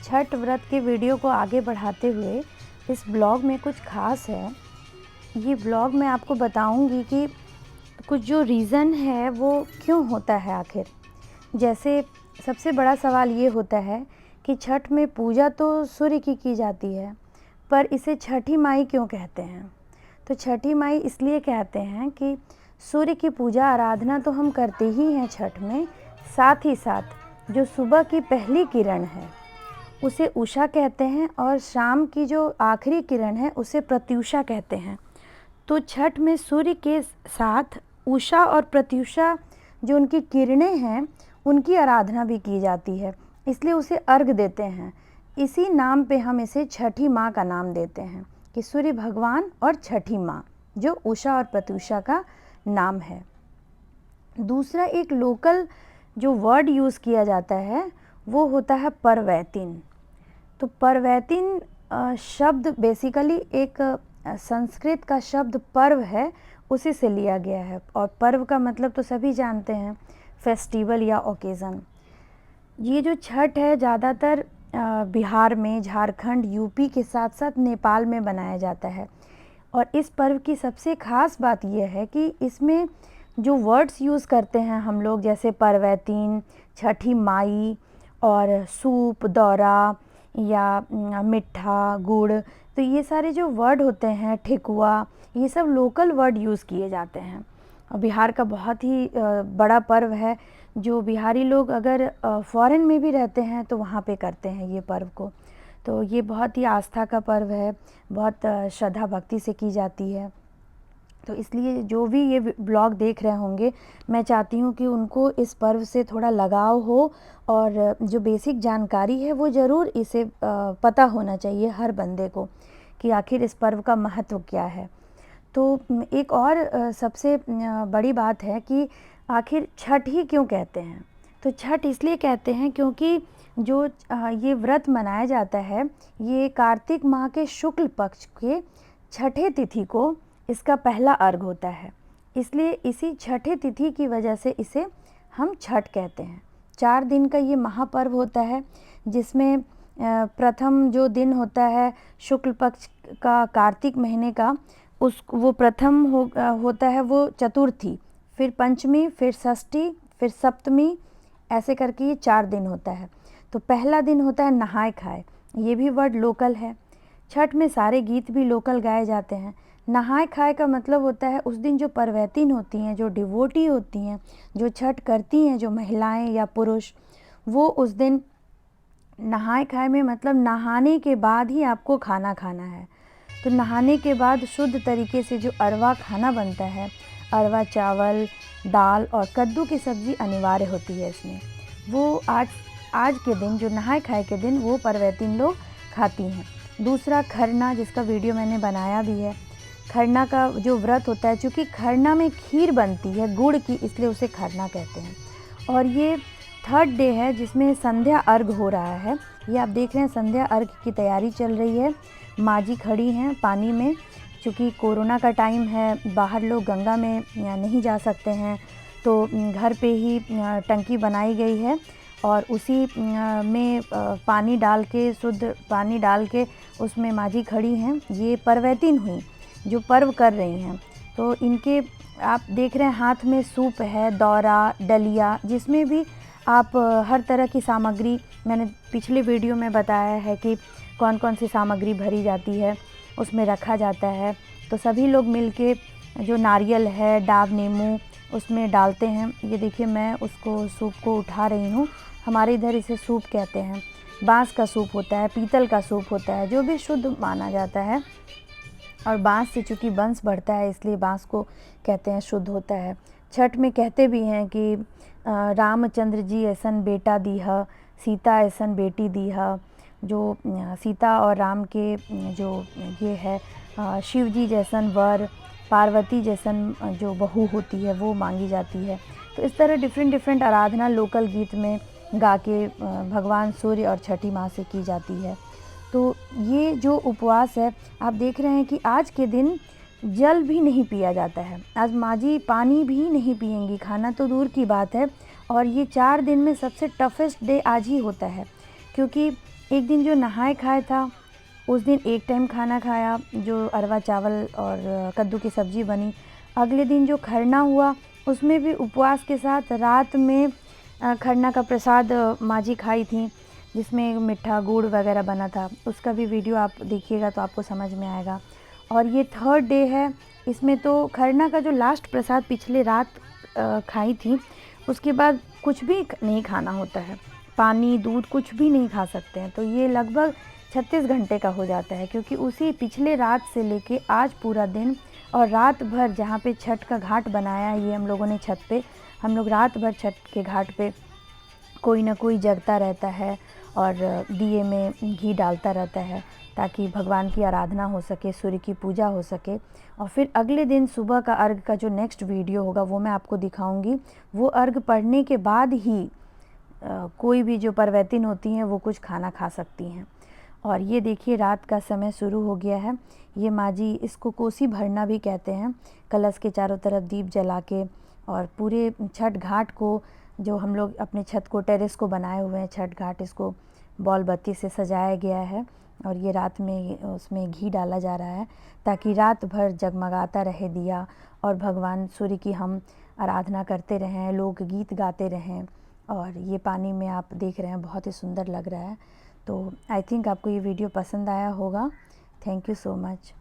छठ व्रत के वीडियो को आगे बढ़ाते हुए इस ब्लॉग में कुछ ख़ास है। ये ब्लॉग मैं आपको बताऊंगी कि कुछ जो रीज़न है वो क्यों होता है आखिर। जैसे सबसे बड़ा सवाल ये होता है कि छठ में पूजा तो सूर्य की जाती है, पर इसे छठी माई क्यों कहते हैं। तो छठी माई इसलिए कहते हैं कि सूर्य की पूजा आराधना तो हम करते ही हैं छठ में, साथ ही साथ जो सुबह की पहली किरण है उसे उषा कहते हैं और शाम की जो आखिरी किरण है उसे प्रत्यूषा कहते हैं। तो छठ में सूर्य के साथ उषा और प्रत्यूषा जो उनकी किरणें हैं उनकी आराधना भी की जाती है, इसलिए उसे अर्घ देते हैं। इसी नाम पे हम इसे छठी माँ का नाम देते हैं कि सूर्य भगवान और छठी माँ, जो उषा और प्रत्यूषा का नाम है। दूसरा एक लोकल जो वर्ड यूज़ किया जाता है वो होता है परवैतिन। तो परवैतिन शब्द बेसिकली एक संस्कृत का शब्द पर्व है, उसी से लिया गया है। और पर्व का मतलब तो सभी जानते हैं, फेस्टिवल या ओकेज़न। ये जो छठ है ज़्यादातर बिहार में, झारखंड, यूपी के साथ साथ नेपाल में बनाया जाता है। और इस पर्व की सबसे ख़ास बात यह है कि इसमें जो वर्ड्स यूज़ करते हैं हम लोग, जैसे परवैतिन, छठी माई और सूप, दौरा या मिठा, गुड़, तो ये सारे जो वर्ड होते हैं, ठेकुआ, ये सब लोकल वर्ड यूज़ किए जाते हैं। और बिहार का बहुत ही बड़ा पर्व है, जो बिहारी लोग अगर फॉरेन में भी रहते हैं तो वहाँ पे करते हैं ये पर्व को। तो ये बहुत ही आस्था का पर्व है, बहुत श्रद्धा भक्ति से की जाती है। तो इसलिए जो भी ये ब्लॉग देख रहे होंगे, मैं चाहती हूँ कि उनको इस पर्व से थोड़ा लगाव हो और जो बेसिक जानकारी है वो ज़रूर इसे पता होना चाहिए हर बंदे को कि आखिर इस पर्व का महत्व क्या है। तो एक और सबसे बड़ी बात है कि आखिर छठ ही क्यों कहते हैं। तो छठ इसलिए कहते हैं क्योंकि जो ये व्रत मनाया जाता है ये कार्तिक माह के शुक्ल पक्ष के छठे तिथि को इसका पहला अर्घ होता है, इसलिए इसी छठे तिथि की वजह से इसे हम छठ कहते हैं। 4 दिन का ये महापर्व होता है, जिसमें प्रथम जो दिन होता है शुक्ल पक्ष का कार्तिक महीने का, वो प्रथम होता है वो चतुर्थी, फिर पंचमी, फिर षष्ठी, फिर सप्तमी, ऐसे करके ये 4 दिन होता है। तो पहला दिन होता है नहाय खाए, ये भी वर्ड लोकल है। छठ में सारे गीत भी लोकल गाए जाते हैं। नहाय खाए का मतलब होता है उस दिन जो परवैतिन होती हैं, जो डिवोटी होती हैं, जो छठ करती हैं, जो महिलाएं या पुरुष, वो उस दिन नहाय खाए में मतलब नहाने के बाद ही आपको खाना खाना है। तो नहाने के बाद शुद्ध तरीके से जो अरवा खाना बनता है, अरवा चावल, दाल और कद्दू की सब्ज़ी अनिवार्य होती है इसमें, वो आज के दिन, जो नहाय खाए के दिन, वो परवैतिन लोग खाती हैं। दूसरा खरना, जिसका वीडियो मैंने बनाया भी है। खरना का जो व्रत होता है, चूँकि खरना में खीर बनती है गुड़ की, इसलिए उसे खरना कहते हैं। और ये 3rd डे है जिसमें संध्या अर्घ हो रहा है। ये आप देख रहे हैं संध्या अर्घ की तैयारी चल रही है। माँ जी खड़ी हैं पानी में, चूँकि कोरोना का टाइम है, बाहर लोग गंगा में नहीं जा सकते हैं, तो घर पे ही टंकी बनाई गई है और उसी में पानी डाल के, शुद्ध पानी डाल के उसमें माँ जी खड़ी हैं। ये परवैतिन हुई जो पर्व कर रही हैं। तो इनके आप देख रहे हैं हाथ में सूप है, दौरा, डलिया, जिसमें भी आप हर तरह की सामग्री, मैंने पिछले वीडियो में बताया है कि कौन कौन सी सामग्री भरी जाती है, उसमें रखा जाता है। तो सभी लोग मिलके जो नारियल है, डाब नींबू उसमें डालते हैं। ये देखिए मैं उसको सूप को उठा रही हूँ। हमारे इधर इसे सूप कहते हैं। बाँस का सूप होता है, पीतल का सूप होता है, जो भी शुद्ध माना जाता है। और बाँस से चूँकि वंश बढ़ता है इसलिए बाँस को कहते हैं शुद्ध होता है। छठ में कहते भी हैं कि रामचंद्र जी ऐसन बेटा दीहा, सीता ऐसन बेटी दीहा। जो सीता और राम के जो ये है, शिव जी जैसन वर, पार्वती जैसन जो बहू होती है वो मांगी जाती है। तो इस तरह डिफरेंट आराधना लोकल गीत में गा के भगवान सूर्य और छठी माँ से की जाती है। तो ये जो उपवास है, आप देख रहे हैं कि आज के दिन जल भी नहीं पिया जाता है। आज माँ जी पानी भी नहीं पिएंगी, खाना तो दूर की बात है। और ये 4 दिन में सबसे टफेस्ट डे आज ही होता है, क्योंकि एक दिन जो नहाए खाए था, उस दिन एक टाइम खाना खाया जो अरवा चावल और कद्दू की सब्ज़ी बनी। अगले दिन जो खरना हुआ, उसमें भी उपवास के साथ रात में खरना का प्रसाद माँ जी खाई थी, जिसमें मीठा गुड़ वगैरह बना था। उसका भी वीडियो आप देखिएगा तो आपको समझ में आएगा। और ये थर्ड डे है, इसमें तो खरना का जो लास्ट प्रसाद पिछले रात खाई थी, उसके बाद कुछ भी नहीं खाना होता है, पानी दूध कुछ भी नहीं खा सकते हैं। तो ये लगभग 36 घंटे का हो जाता है, क्योंकि उसी पिछले रात से लेके आज पूरा दिन और रात भर जहाँ पे छठ का घाट बनाया है ये हम लोगों ने छत पे, हम लोग रात भर छठ के घाट पे कोई ना कोई जगता रहता है और दिए में घी डालता रहता है, ताकि भगवान की आराधना हो सके, सूर्य की पूजा हो सके। और फिर अगले दिन सुबह का अर्घ का जो नेक्स्ट वीडियो होगा वो मैं आपको दिखाऊंगी। वो अर्घ पढ़ने के बाद ही कोई भी जो परवैतिन होती हैं वो कुछ खाना खा सकती हैं। और ये देखिए रात का समय शुरू हो गया है। ये माँ जी, इसको कोसी भरना भी कहते हैं, कलश के चारों तरफ दीप जला के और पूरे छठ घाट को, जो हम लोग अपने छत को, टेरेस को बनाए हुए हैं छठ घाट, इसको बॉल बत्ती से सजाया गया है। और ये रात में उसमें घी डाला जा रहा है ताकि रात भर जगमगाता रहे दिया और भगवान सूर्य की हम आराधना करते रहें, लोग गीत गाते रहें। और ये पानी में आप देख रहे हैं बहुत ही सुंदर लग रहा है। तो आई थिंक आपको ये वीडियो पसंद आया होगा। Thank you so much.